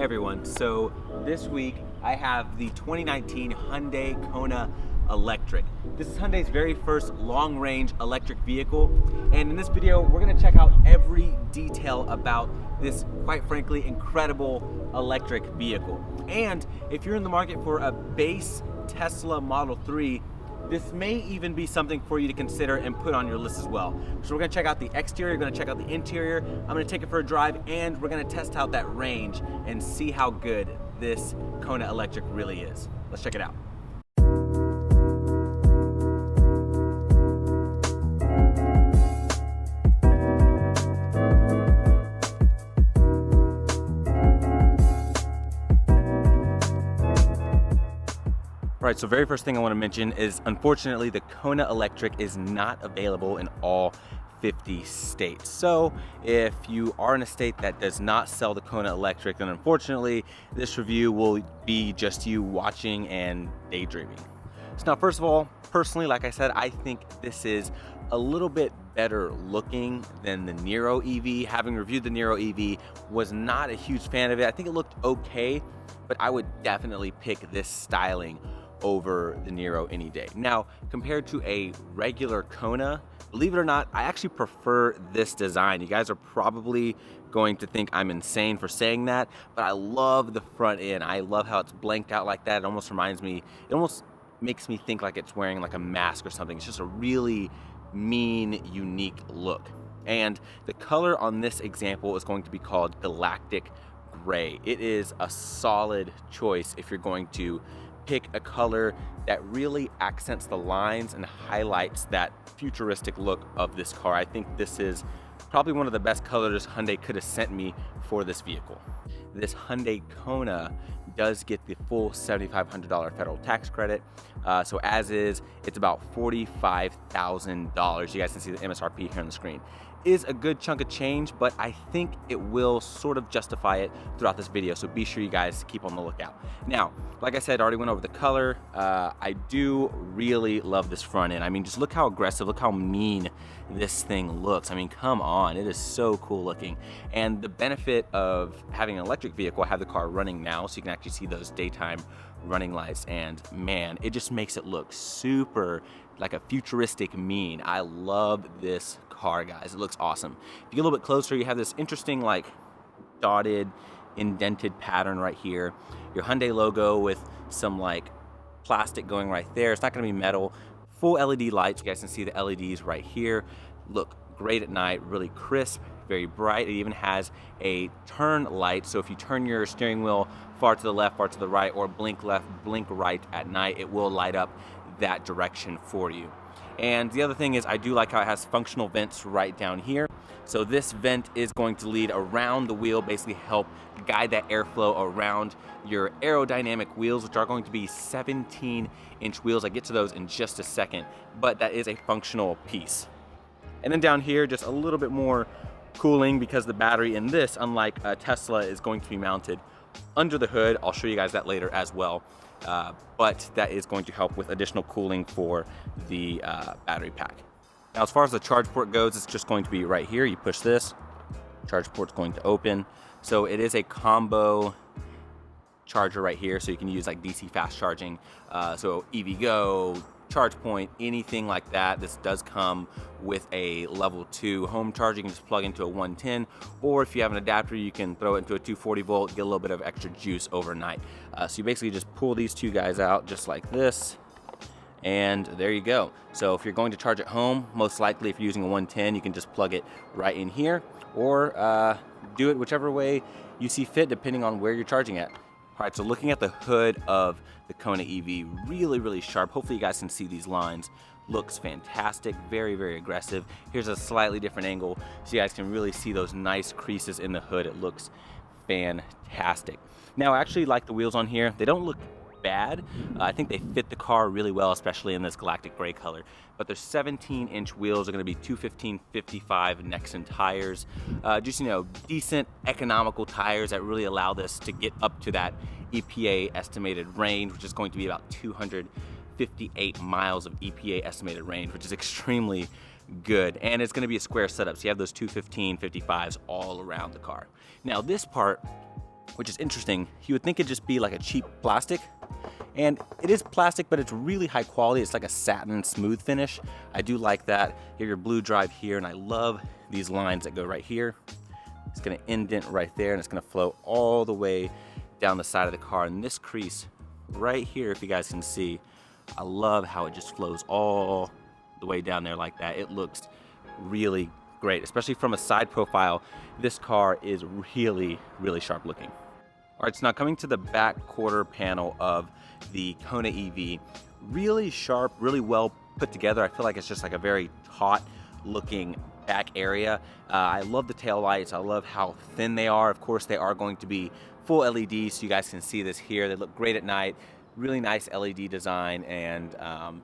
Hey everyone, so this week I have the 2019 Hyundai Kona Electric. This is Hyundai's very first long-range electric vehicle, and in this video we're going to check out every detail about this, quite frankly, incredible electric vehicle. And if you're in the market for a base Tesla Model 3, this may even be something for you to consider and put on your list as well. So we're gonna check out the exterior, we're gonna check out the interior, I'm gonna take it for a drive, and we're gonna test out that range and see how good this Kona Electric really is. Let's check it out. All right, so very first thing I want to mention is, unfortunately, the Kona Electric is not available in all 50 states. So if you are in a state that does not sell the Kona Electric, then unfortunately, this review will be just you watching and daydreaming. So now, first of all, personally, like I said, I think this is a little bit better looking than the Niro EV. Having reviewed the Niro EV, was not a huge fan of it. I think it looked okay, but I would definitely pick this styling over the Niro any day. Now, compared to a regular Kona, believe it or not, I actually prefer this design. You guys are probably going to think I'm insane for saying that, but I love the front end. I love how it's blanked out like that. It almost reminds me, it almost makes me think like it's wearing like a mask or something. It's just a really mean, unique look. And the color on this example is going to be called Galactic Gray. It is a solid choice if you're going to pick a color that really accents the lines and highlights that futuristic look of this car. I think this is probably one of the best colors Hyundai could have sent me for this vehicle. This Hyundai Kona does get the full $7,500 federal tax credit. So as is, it's about $45,000. You guys can see the MSRP here on the screen. Is a good chunk of change, but I think it will sort of justify it throughout this video, so be sure you guys keep on the lookout. Now, like I said, I already went over the color. I do really love this front end. I mean, just look how aggressive, look how mean this thing looks. I mean, come on, it is so cool looking. And the benefit of having an electric vehicle, I have the car running now, so you can actually see those daytime running lights, and man, it just makes it look super like a futuristic mean. I love this car, guys. It looks awesome. If you get a little bit closer, you have this interesting like dotted, indented pattern right here. Your Hyundai logo with some like plastic going right there. It's not gonna be metal. Full LED lights. You guys can see the LEDs right here. Look great at night, really crisp, very bright. It even has a turn light, so if you turn your steering wheel far to the left, far to the right, or blink left, blink right at night, it will light up that direction for you. And the other thing is, I do like how it has functional vents right down here. So this vent is going to lead around the wheel, basically help guide that airflow around your aerodynamic wheels, which are going to be 17-inch wheels. I get to those in just a second, but that is a functional piece. And then down here, just a little bit more cooling because the battery in this, unlike a Tesla, is going to be mounted under the hood. I'll show you guys that later as well. But that is going to help with additional cooling for the battery pack. Now, as far as the charge port goes, it's just going to be right here. You push this, charge port's going to open. So it is a combo charger right here, so you can use like DC fast charging. So EVgo, ChargePoint, anything like that. This does come with a level 2 home charger. You can just plug into a 110, or if you have an adapter, you can throw it into a 240 volt, get a little bit of extra juice overnight. So you basically just pull these two guys out just like this, and there you go. So if you're going to charge at home, most likely if you're using a 110, you can just plug it right in here, or do it whichever way you see fit depending on where you're charging at. All right, so looking at the hood of the Kona EV, really, really sharp. Hopefully you guys can see these lines. Looks fantastic, very, very aggressive. Here's a slightly different angle so you guys can really see those nice creases in the hood. It looks fantastic. Now, I actually like the wheels on here. They don't look bad. I think they fit the car really well, especially in this galactic gray color. But their 17-inch wheels are going to be 215/55 Nexen tires. Just, you know, decent economical tires that really allow this to get up to that EPA estimated range, which is going to be about 258 miles of EPA estimated range, which is extremely good. And it's going to be a square setup, so you have those 215/55s all around the car. Now, this part which is interesting. You would think it'd just be like a cheap plastic, and it is plastic, but it's really high quality. It's like a satin smooth finish. I do like that. You have your blue drive here, and I love these lines that go right here. It's gonna indent right there, and it's gonna flow all the way down the side of the car. And this crease right here, if you guys can see, I love how it just flows all the way down there like that. It looks really great, especially from a side profile. This car is really, really sharp looking. All right, so now coming to the back quarter panel of the Kona EV, really sharp, really well put together. I feel like it's just like a very taut looking back area. I love the tail lights. I love how thin they are. Of course, they are going to be full LED, so you guys can see this here. They look great at night. Really nice LED design, and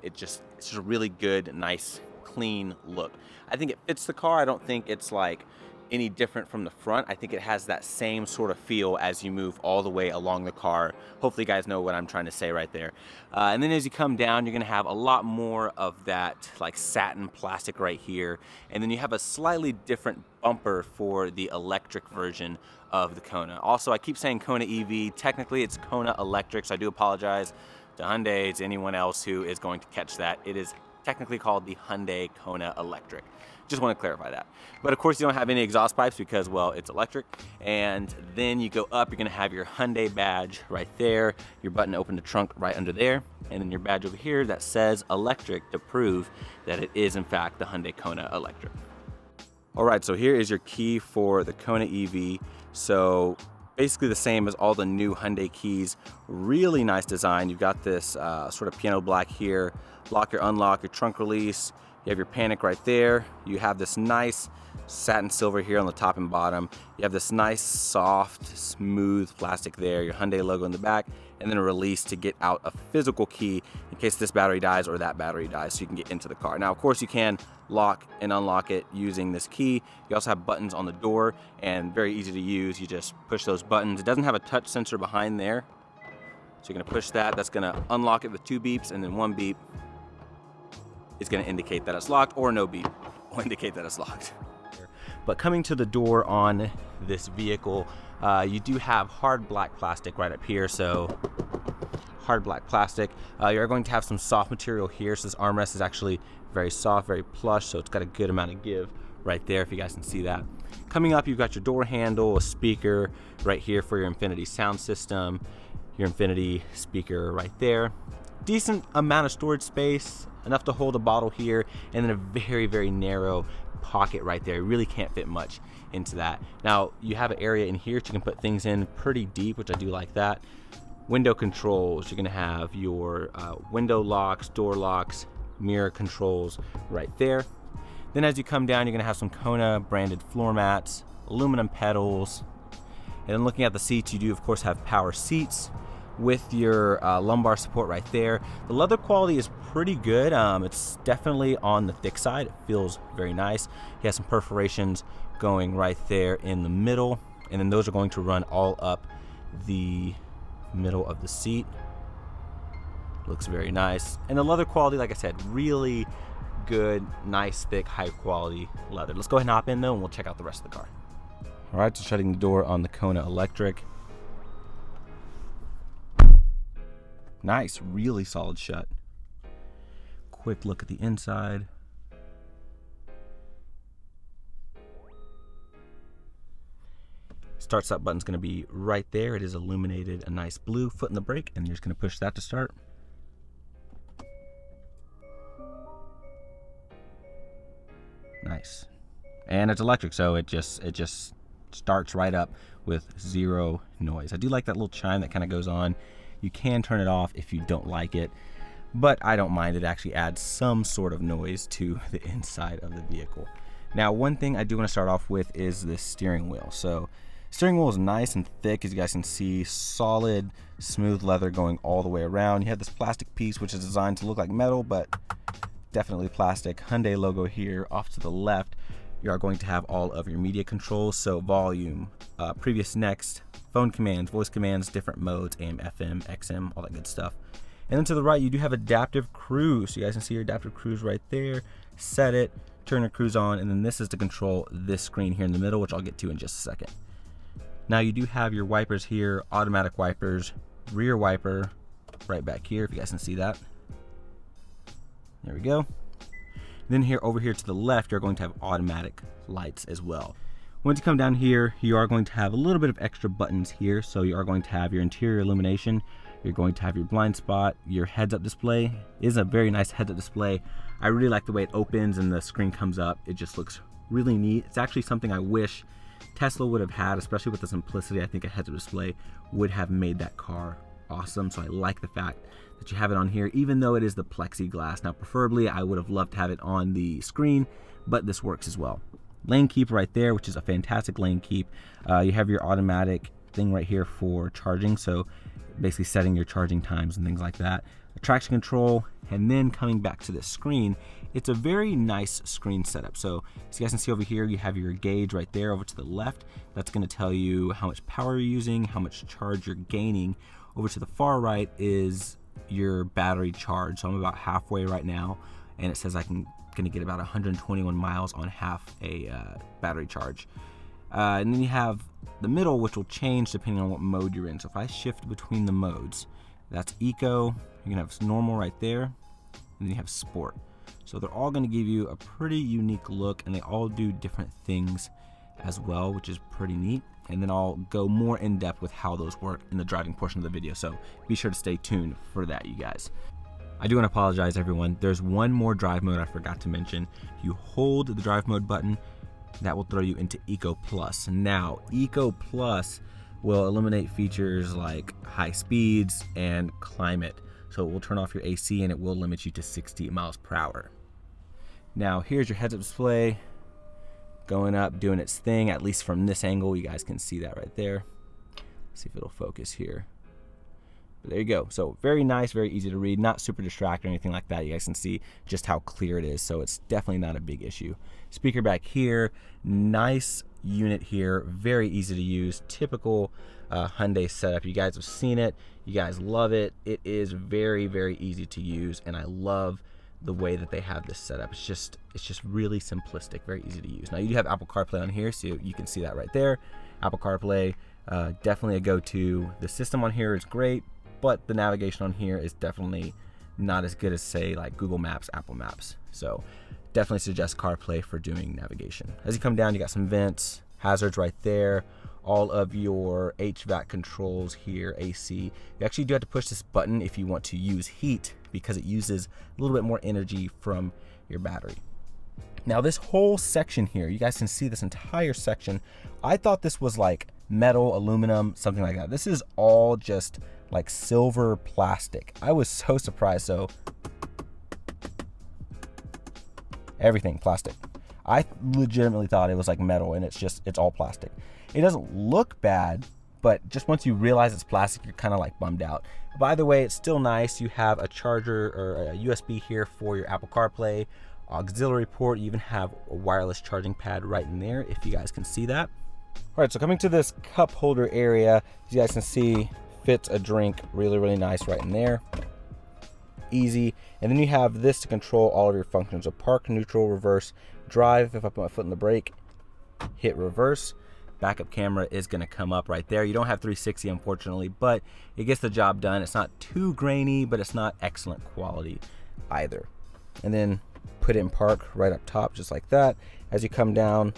it's just a really good, nice, clean look. I think it fits the car. I don't think it's like any different from the front. I think it has that same sort of feel as you move all the way along the car. Hopefully you guys know what I'm trying to say right there. And then as you come down, you're gonna have a lot more of that like satin plastic right here. And then you have a slightly different bumper for the electric version of the Kona. Also, I keep saying Kona EV. Technically it's Kona Electric, so I do apologize to Hyundai, to anyone else who is going to catch that. It is technically called the Hyundai Kona Electric. Just want to clarify that. But of course you don't have any exhaust pipes because, well, it's electric. And then you go up, you're gonna have your Hyundai badge right there, your button to open the trunk right under there, and then your badge over here that says electric to prove that it is in fact the Hyundai Kona Electric. All right, so here is your key for the Kona EV. So basically the same as all the new Hyundai keys. Really nice design. You've got this sort of piano black here, lock or unlock, your trunk release. You have your panic right there. You have this nice satin silver here on the top and bottom. You have this nice, soft, smooth plastic there, your Hyundai logo in the back, and then a release to get out a physical key in case this battery dies or that battery dies, so you can get into the car. Now, of course, you can lock and unlock it using this key. You also have buttons on the door, and very easy to use. You just push those buttons. It doesn't have a touch sensor behind there, so you're gonna push that. That's gonna unlock it with 2 beeps, and then 1 beep is going to indicate that it's locked, or no beep will indicate that it's locked. But coming to the door on this vehicle, you do have hard black plastic right up here. So hard black plastic. You're going to have some soft material here. So this armrest is actually very soft, very plush. So it's got a good amount of give right there, if you guys can see that. Coming up, you've got your door handle, a speaker right here for your Infinity sound system, your Infinity speaker right there. Decent amount of storage space, enough to hold a bottle here, and then a very, very narrow pocket right there. You really can't fit much into that. Now, you have an area in here that you can put things in pretty deep, which I do like that. Window controls, you're gonna have your window locks, door locks, mirror controls right there. Then as you come down, you're gonna have some Kona branded floor mats, aluminum pedals, and then looking at the seats, you do of course have power seats with your lumbar support right there. The leather quality is pretty good. It's definitely on the thick side. It feels very nice. He has some perforations going right there in the middle, and then those are going to run all up the middle of the seat. Looks very nice. And the leather quality, like I said, really good, nice, thick, high quality leather. Let's go ahead and hop in though, and we'll check out the rest of the car. All right, so shutting the door on the Kona Electric. Nice, really solid shut. Quick look at the inside. Start stop button's gonna be right there. It is illuminated a nice blue. Foot in the brake, and you're just gonna push that to start. Nice. And it's electric, so it just starts right up with zero noise. I do like that little chime that kind of goes on. You can turn it off if you don't like it, but I don't mind. It actually adds some sort of noise to the inside of the vehicle. Now, one thing I do want to start off with is this steering wheel. So steering wheel is nice and thick, as you guys can see, solid, smooth leather going all the way around. You have this plastic piece, which is designed to look like metal, but definitely plastic. Hyundai logo here. Off to the left, you are going to have all of your media controls. So volume, previous, next, phone commands, voice commands, different modes, AM, FM, XM, all that good stuff. And then to the right, you do have adaptive cruise. So you guys can see your adaptive cruise right there. Set it, turn your cruise on, and then this is to control this screen here in the middle, which I'll get to in just a second. Now you do have your wipers here, automatic wipers, rear wiper right back here, if you guys can see that. There we go. Then here, over here to the left, you're going to have automatic lights as well. Once you come down here, you are going to have a little bit of extra buttons here. So you are going to have your interior illumination. You're going to have your blind spot. Your heads-up display is a very nice heads-up display. I really like the way it opens and the screen comes up. It just looks really neat. It's actually something I wish Tesla would have had, especially with the simplicity. I think a heads-up display would have made that car awesome. So I like the fact that you have it on here, even though it is the plexiglass. Now, preferably, I would have loved to have it on the screen, but this works as well. Lane keep right there, which is a fantastic lane keep. You have your automatic thing right here for charging, so basically setting your charging times and things like that. Traction control, and then coming back to this screen, it's a very nice screen setup. So as you guys can see over here, you have your gauge right there over to the left. That's going to tell you how much power you're using, how much charge you're gaining. Over to the far right is your battery charge. So I'm about halfway right now, and it says I'm gonna get about 121 miles on half a battery charge. And then you have the middle, which will change depending on what mode you're in. So if I shift between the modes, that's eco, you're gonna have normal right there, and then you have sport. So they're all gonna give you a pretty unique look, and they all do different things as well, which is pretty neat. And then I'll go more in depth with how those work in the driving portion of the video. So be sure to stay tuned for that, you guys. I do want to apologize, everyone. There's one more drive mode I forgot to mention. You hold the drive mode button, that will throw you into Eco Plus. Now, Eco Plus will eliminate features like high speeds and climate. So it will turn off your AC and it will limit you to 60 miles per hour. Now, here's your heads-up display going up, doing its thing, at least from this angle. You guys can see that right there. Let's see if it'll focus here. But there you go. So very nice, very easy to read, not super distracting or anything like that. You guys can see just how clear it is, so it's definitely not a big issue. Speaker back here, nice unit here, very easy to use, typical Hyundai setup. You guys have seen it, you guys love it. It is very, very easy to use, and I love the way that they have this setup. It's just really simplistic, very easy to use. Now you do have Apple CarPlay on here, so you can see that right there. Apple CarPlay, definitely a go-to. The system on here is great, but the navigation on here is definitely not as good as, say, like Google Maps, Apple Maps. So definitely suggest CarPlay for doing navigation. As you come down, you got some vents, hazards right there, all of your HVAC controls here, AC. You actually do have to push this button if you want to use heat, because it uses a little bit more energy from your battery. Now this whole section here, you guys can see this entire section. I thought this was like metal, aluminum, something like that. This is all just like silver plastic. I was so surprised. So everything plastic. I legitimately thought it was like metal, and it's all plastic. It doesn't look bad, but just once you realize it's plastic, you're kind of like bummed out. By the way, it's still nice. You have a charger or a USB here for your Apple CarPlay, auxiliary port. You even have a wireless charging pad right in there, if you guys can see that. All right, so coming to this cup holder area, as you guys can see, fits a drink really, really nice right in there. Easy. And then you have this to control all of your functions. So park, neutral, reverse, drive. If I put my foot in the brake, hit reverse. Backup camera is going to come up right there. You don't have 360, unfortunately, but it gets the job done. It's not too grainy, but it's not excellent quality either. And then put it in park right up top, just like that. As you come down,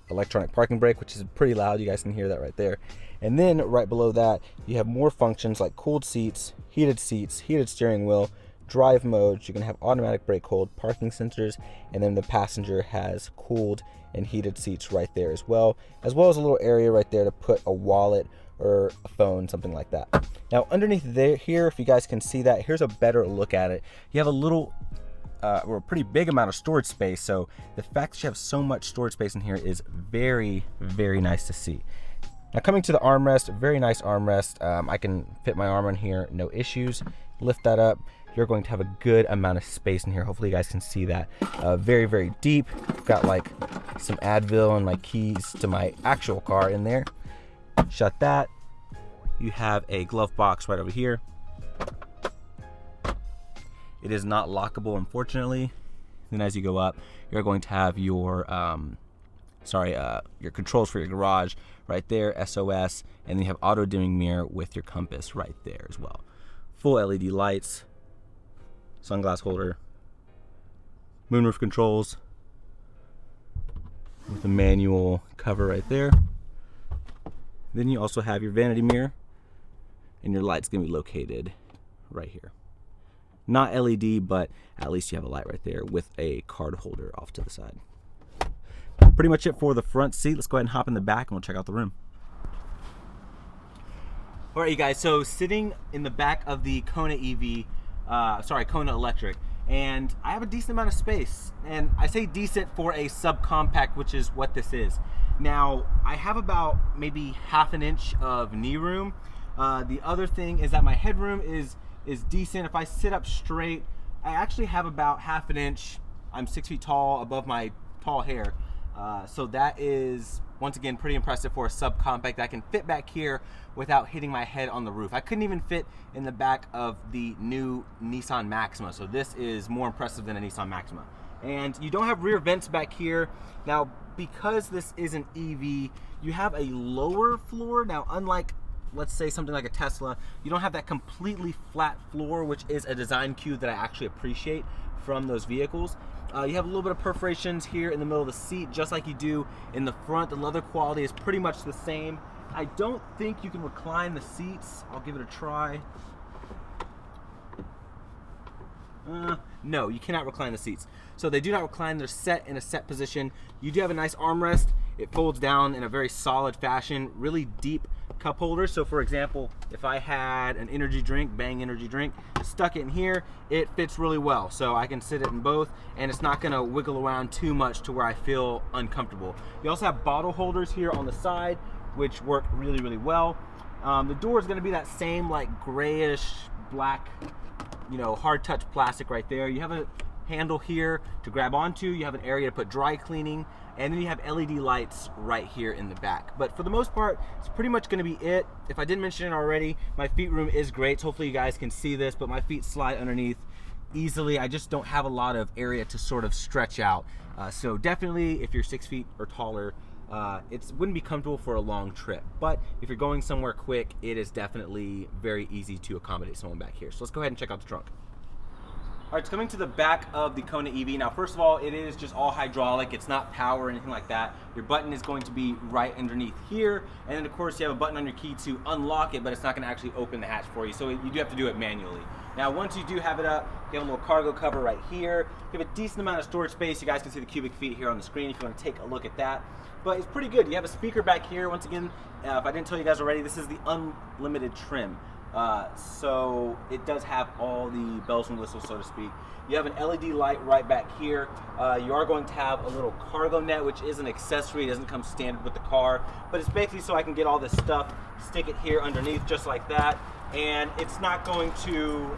electronic parking brake, which is pretty loud. You guys can hear that right there. And then right below that, you have more functions like cooled seats, heated steering wheel, drive modes. You're going to have automatic brake hold, parking sensors, and then the passenger has cooled and heated seats right there as well as a little area right there to put a wallet or a phone, something like that. Now underneath there here, if you guys can see that, here's a better look at it. You have a little or a pretty big amount of storage space. So the fact that you have so much storage space in here is very, very nice to see. Now coming to the armrest, very nice armrest. I can fit my arm on here, no issues. Lift that up. You're going to have a good amount of space in here. Hopefully you guys can see that. Very, very deep. Got like some Advil and my keys to my actual car in there. Shut that. You have a glove box right over here. It is not lockable, unfortunately. Then as you go up, you're going to have your your controls for your garage right there, SOS, and then you have auto dimming mirror with your compass right there as well. Full LED lights, sunglass holder, moonroof controls with a manual cover right there. Then you also have your vanity mirror, and your light's gonna be located right here. Not LED, but at least you have a light right there with a card holder off to the side. Pretty much it for the front seat. Let's go ahead and hop in the back and we'll check out the room. All right, you guys, so sitting in the back of the Kona Kona Electric, and I have a decent amount of space. And I say decent for a subcompact, which is what this is. Now, I have about maybe ½ an inch of knee room. The other thing is that my headroom is decent. If I sit up straight, I actually have about ½ an inch. I'm 6 feet tall above my tall hair. So that is, once again, pretty impressive for a subcompact. I can fit back here without hitting my head on the roof. I couldn't even fit in the back of the new Nissan Maxima, so this is more impressive than a Nissan Maxima. And you don't have rear vents back here. Now, because this is an EV, you have a lower floor. Now, unlike, let's say, something like a Tesla, you don't have that completely flat floor, which is a design cue that I actually appreciate from those vehicles. You have a little bit of perforations here in the middle of the seat, just like you do in the front. The leather quality is pretty much the same. I don't think you can recline the seats. I'll give it a try. No, you cannot recline the seats. So they do not recline, they're set in a set position. You do have a nice armrest. It folds down in a very solid fashion, really deep cup holder. So for example, if I had an energy drink, Bang energy drink, stuck it in here, it fits really well. So I can sit it in both, and it's not gonna wiggle around too much to where I feel uncomfortable. You also have bottle holders here on the side, which work really, really well. The door is gonna be that same like grayish black, hard touch plastic right there. You have a handle here to grab onto. You have an area to put dry cleaning, and then you have LED lights right here in the back. But for the most part, it's pretty much gonna be it. If I didn't mention it already, my feet room is great. So hopefully you guys can see this, but my feet slide underneath easily. I just don't have a lot of area to sort of stretch out. So definitely, if you're 6 feet or taller, it wouldn't be comfortable for a long trip. But if you're going somewhere quick, it is definitely very easy to accommodate someone back here. So let's go ahead and check out the trunk. All right, it's coming to the back of the Kona EV. Now, first of all, it is just all hydraulic. It's not power or anything like that. Your button is going to be right underneath here. And then, of course, you have a button on your key to unlock it, but it's not going to actually open the hatch for you. So you do have to do it manually. Now, once you do have it up, you have a little cargo cover right here. You have a decent amount of storage space. You guys can see the cubic feet here on the screen if you want to take a look at that. But it's pretty good. You have a speaker back here. Once again, if I didn't tell you guys already, this is the unlimited trim. So it does have all the bells and whistles, so to speak. You have an LED light right back here. You are going to have a little cargo net, which is an accessory. It doesn't come standard with the car, but it's basically so I can get all this stuff, stick it here underneath just like that, and it's not going to,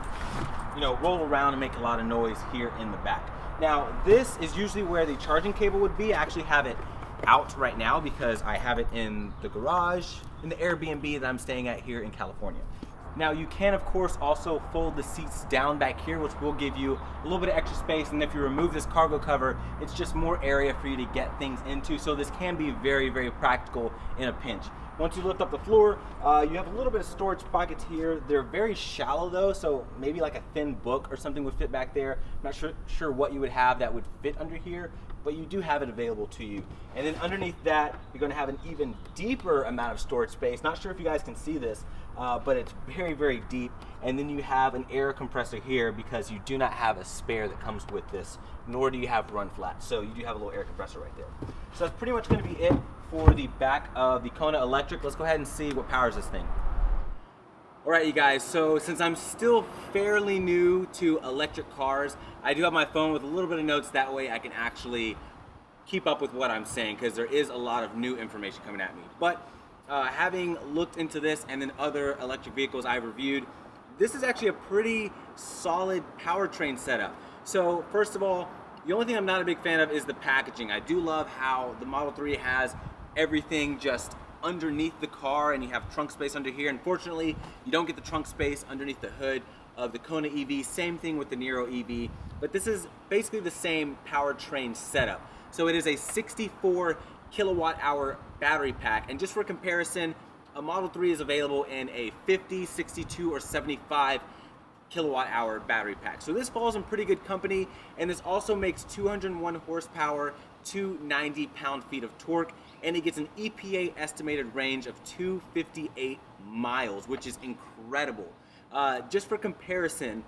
roll around and make a lot of noise here in the back. Now, this is usually where the charging cable would be. I actually have it out right now because I have it in the garage, in the Airbnb that I'm staying at here in California. Now, you can, of course, also fold the seats down back here, which will give you a little bit of extra space. And if you remove this cargo cover, it's just more area for you to get things into. So this can be very, very practical in a pinch. Once you lift up the floor, you have a little bit of storage pockets here. They're very shallow though, so maybe like a thin book or something would fit back there. I'm not sure what you would have that would fit under here, but you do have it available to you. And then underneath that, you're gonna have an even deeper amount of storage space. Not sure if you guys can see this, but it's very, very deep. And then you have an air compressor here because you do not have a spare that comes with this, nor do you have run flat. So you do have a little air compressor right there. So that's pretty much gonna be it for the back of the Kona Electric. Let's go ahead and see what powers this thing. All right, you guys, so since I'm still fairly new to electric cars, I do have my phone with a little bit of notes. That way I can actually keep up with what I'm saying, because there is a lot of new information coming at me. But having looked into this and then other electric vehicles I've reviewed, this is actually a pretty solid powertrain setup. So first of all, the only thing I'm not a big fan of is the packaging. I do love how the Model 3 has everything just underneath the car, and you have trunk space under here. Unfortunately, you don't get the trunk space underneath the hood of the Kona EV. Same thing with the Niro EV, but this is basically the same powertrain setup. So it is a 64 kilowatt hour battery pack. And just for comparison, a Model 3 is available in a 50, 62, or 75 kilowatt hour battery pack. So this falls in pretty good company, and this also makes 201 horsepower, 290 pound-feet of torque, and it gets an EPA estimated range of 258 miles, which is incredible. Just for comparison,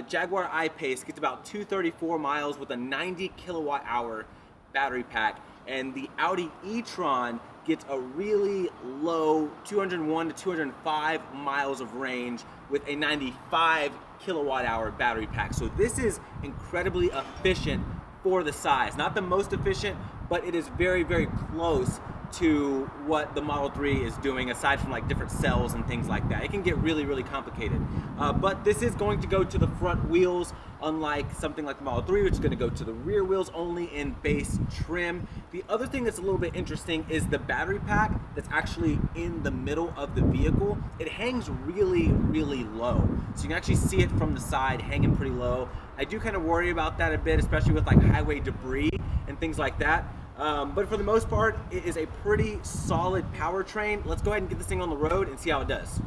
Jaguar I-Pace gets about 234 miles with a 90 kilowatt hour battery pack, and the Audi e-tron gets a really low 201 to 205 miles of range with a 95 kilowatt hour battery pack. So this is incredibly efficient for the size. Not the most efficient, but it is very, very close to what the Model 3 is doing, aside from like different cells and things like that. It can get really, really complicated. But this is going to go to the front wheels, unlike something like the Model 3, which is going to go to the rear wheels only in base trim. The other thing that's a little bit interesting is the battery pack that's actually in the middle of the vehicle. It hangs really, really low. So you can actually see it from the side hanging pretty low. I do kind of worry about that a bit, especially with like highway debris and things like that. But for the most part, it is a pretty solid powertrain. Let's go ahead and get this thing on the road and see how it does.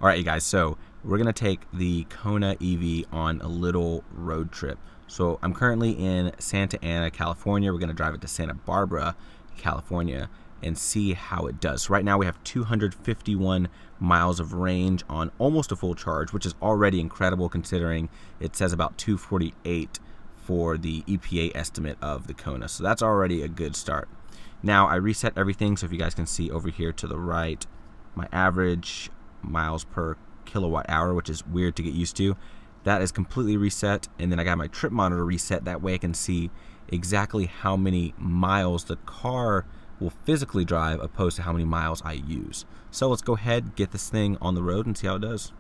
All right, you guys, so we're gonna take the Kona EV on a little road trip. So I'm currently in Santa Ana, California. We're gonna drive it to Santa Barbara, California, and see how it does. So right now we have 251 miles of range on almost a full charge, which is already incredible considering it says about 248 for the EPA estimate of the Kona. So that's already a good start. Now I reset everything, so if you guys can see over here to the right, my average miles per kilowatt hour, which is weird to get used to, that is completely reset. And then I got my trip monitor reset, that way I can see exactly how many miles the car will physically drive opposed to how many miles I use. So let's go ahead, get this thing on the road and see how it does.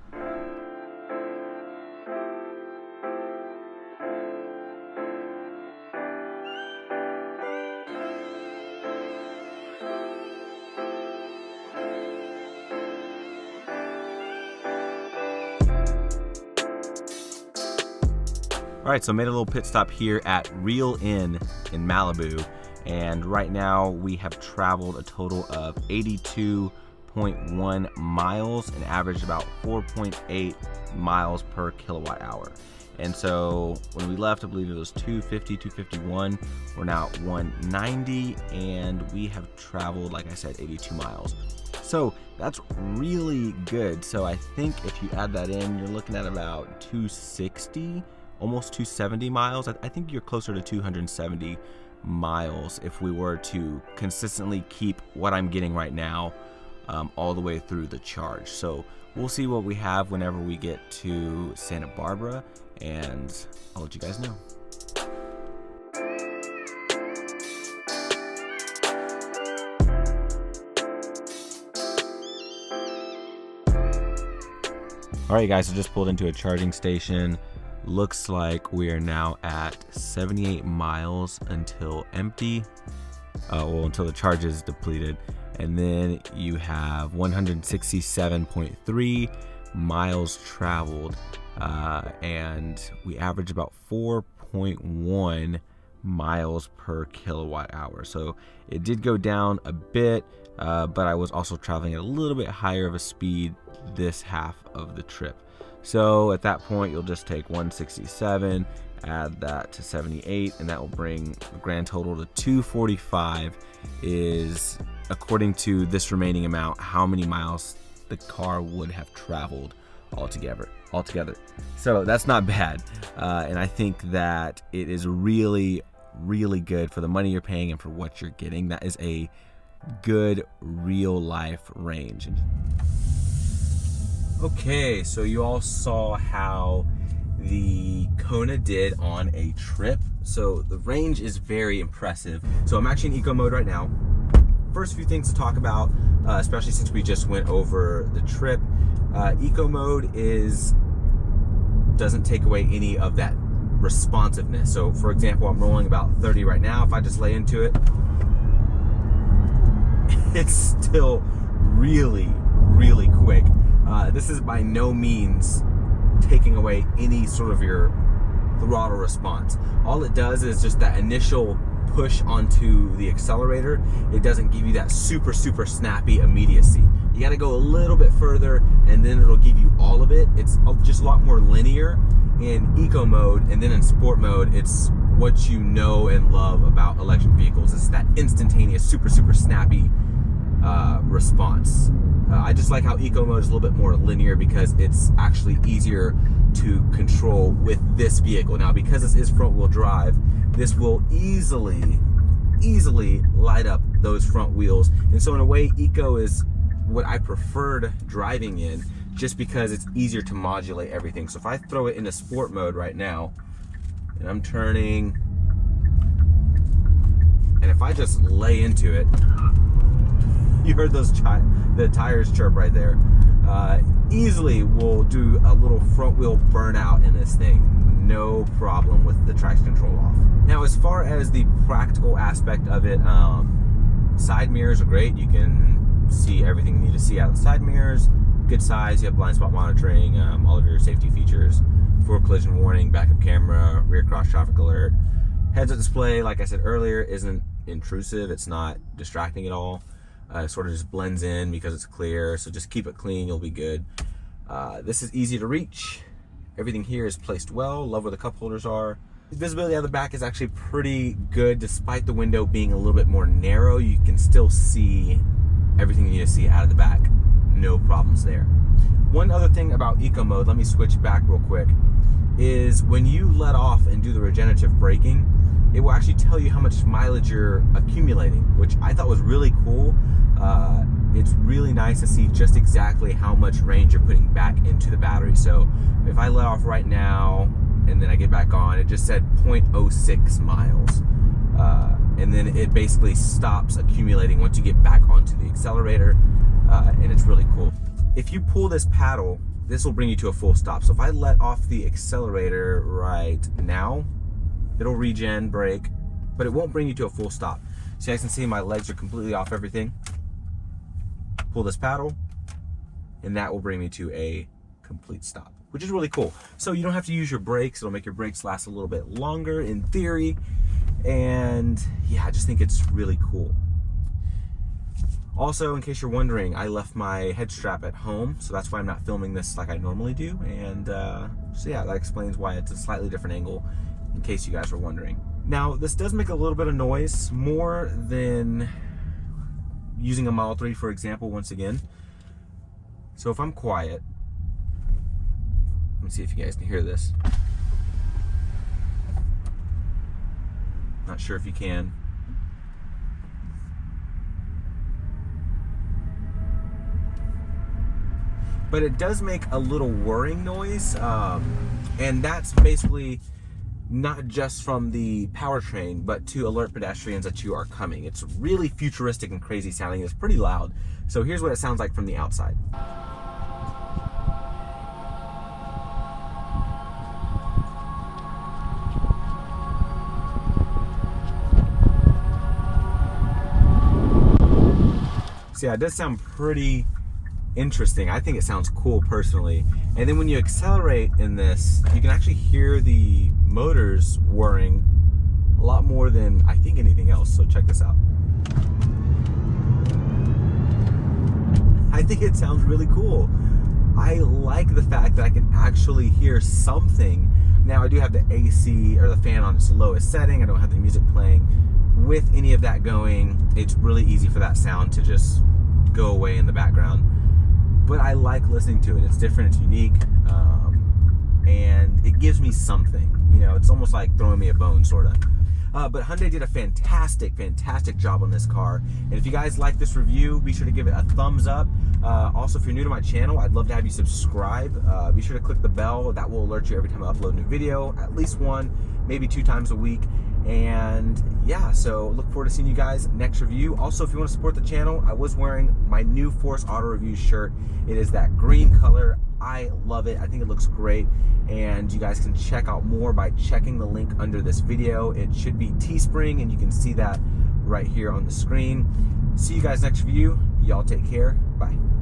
All right, so I made a little pit stop here at Real Inn in Malibu, and right now we have traveled a total of 82.1 miles and averaged about 4.8 miles per kilowatt hour. And so when we left, I believe it was 250, 251. We're now at 190, and we have traveled, like I said, 82 miles. So that's really good. So I think if you add that in, you're looking at about 260, almost 270 miles. I think you're closer to 270 miles if we were to consistently keep what I'm getting right now all the way through the charge. So we'll see what we have whenever we get to Santa Barbara, and I'll let you guys know. All right, guys, so just pulled into a charging station. Looks like we are now at 78 miles until empty. Well, until the charge is depleted. And then you have 167.3 miles traveled. And we average about 4.1 miles per kilowatt hour. So it did go down a bit, but I was also traveling at a little bit higher of a speed this half of the trip. So at that point, you'll just take 167, add that to 78, and that will bring a grand total to 245 is, according to this remaining amount, how many miles the car would have traveled altogether. So that's not bad. And I think that it is really, really good for the money you're paying and for what you're getting. That is a good real life range. Okay, so you all saw how the Kona did on a trip. So the range is very impressive. So I'm actually in eco mode right now. First few things to talk about, especially since we just went over the trip. Eco mode doesn't take away any of that responsiveness. So for example, I'm rolling about 30 right now. If I just lay into it, it's still really, really quick. This is by no means taking away any sort of your throttle response. All it does is just that initial push onto the accelerator, it doesn't give you that super snappy immediacy. You got to go a little bit further, and then it'll give you all of it. It's just a lot more linear in eco mode, and then in sport mode, it's what you know and love about electric vehicles. It's that instantaneous, super snappy response. I just like how eco mode is a little bit more linear because it's actually easier to control with this vehicle. Now, because this is front wheel drive, this will easily light up those front wheels. And so in a way, eco is what I preferred driving in, just because it's easier to modulate everything. So if I throw it into sport mode right now, and I'm turning, and if I just lay into it, you heard those the tires chirp right there. Easily will do a little front wheel burnout in this thing, no problem with the traction control off. Now, as far as the practical aspect of it, side mirrors are great. You can see everything you need to see out of the side mirrors. Good size. You have blind spot monitoring, all of your safety features, forward collision warning, backup camera, rear cross traffic alert. Heads-up display, like I said earlier, isn't intrusive. It's not distracting at all. It sort of just blends in because it's clear, so just keep it clean, you'll be good. This is easy to reach. Everything here is placed well. Love where the cup holders are. The visibility out of the back is actually pretty good. Despite the window being a little bit more narrow, you can still see everything you need to see out of the back. No problems there. One other thing about eco mode, let me switch back real quick, is when you let off and do the regenerative braking, it will actually tell you how much mileage you're accumulating, which I thought was really cool. It's really nice to see just exactly how much range you're putting back into the battery. So if I let off right now and then I get back on, it just said 0.06 miles. And then it basically stops accumulating once you get back onto the accelerator, and it's really cool. If you pull this paddle, this will bring you to a full stop. So if I let off the accelerator right now, it'll regen brake, but it won't bring you to a full stop. So you guys can see my legs are completely off everything. Pull this paddle, and that will bring me to a complete stop, which is really cool. So you don't have to use your brakes. It'll make your brakes last a little bit longer in theory. And yeah, I just think it's really cool. Also, in case you're wondering, I left my head strap at home, so that's why I'm not filming this like I normally do. And so yeah, that explains why it's a slightly different angle, in case you guys were wondering. Now, this does make a little bit of noise, more than using a Model 3, for example, once again. So if I'm quiet, let me see if you guys can hear this. Not sure if you can. But it does make a little whirring noise, and that's basically not just from the powertrain, but to alert pedestrians that you are coming. It's really futuristic and crazy sounding. It's pretty loud. So here's what it sounds like from the outside. So yeah, it does sound pretty interesting. I think it sounds cool personally. And then when you accelerate in this, you can actually hear the motors whirring a lot more than I think anything else. So check this out. I think it sounds really cool. I like the fact that I can actually hear something. Now I do have the AC or the fan on its lowest setting. I don't have the music playing. With any of that going, it's really easy for that sound to just go away in the background. But I like listening to it. It's different, it's unique, and it gives me something. You know, it's almost like throwing me a bone, sort of. But Hyundai did a fantastic job on this car. And if you guys like this review, be sure to give it a thumbs up. Also, if you're new to my channel, I'd love to have you subscribe. Be sure to click the bell. That will alert you every time I upload a new video, at least 1, maybe 2 times a week. And yeah, so look forward to seeing you guys next review. Also, if you want to support the channel, I was wearing my new Forrest Auto Reviews shirt. It is that green color. I love it. I think it looks great. And you guys can check out more by checking the link under this video. It should be Teespring, and you can see that right here on the screen. See you guys next review. Y'all take care. Bye.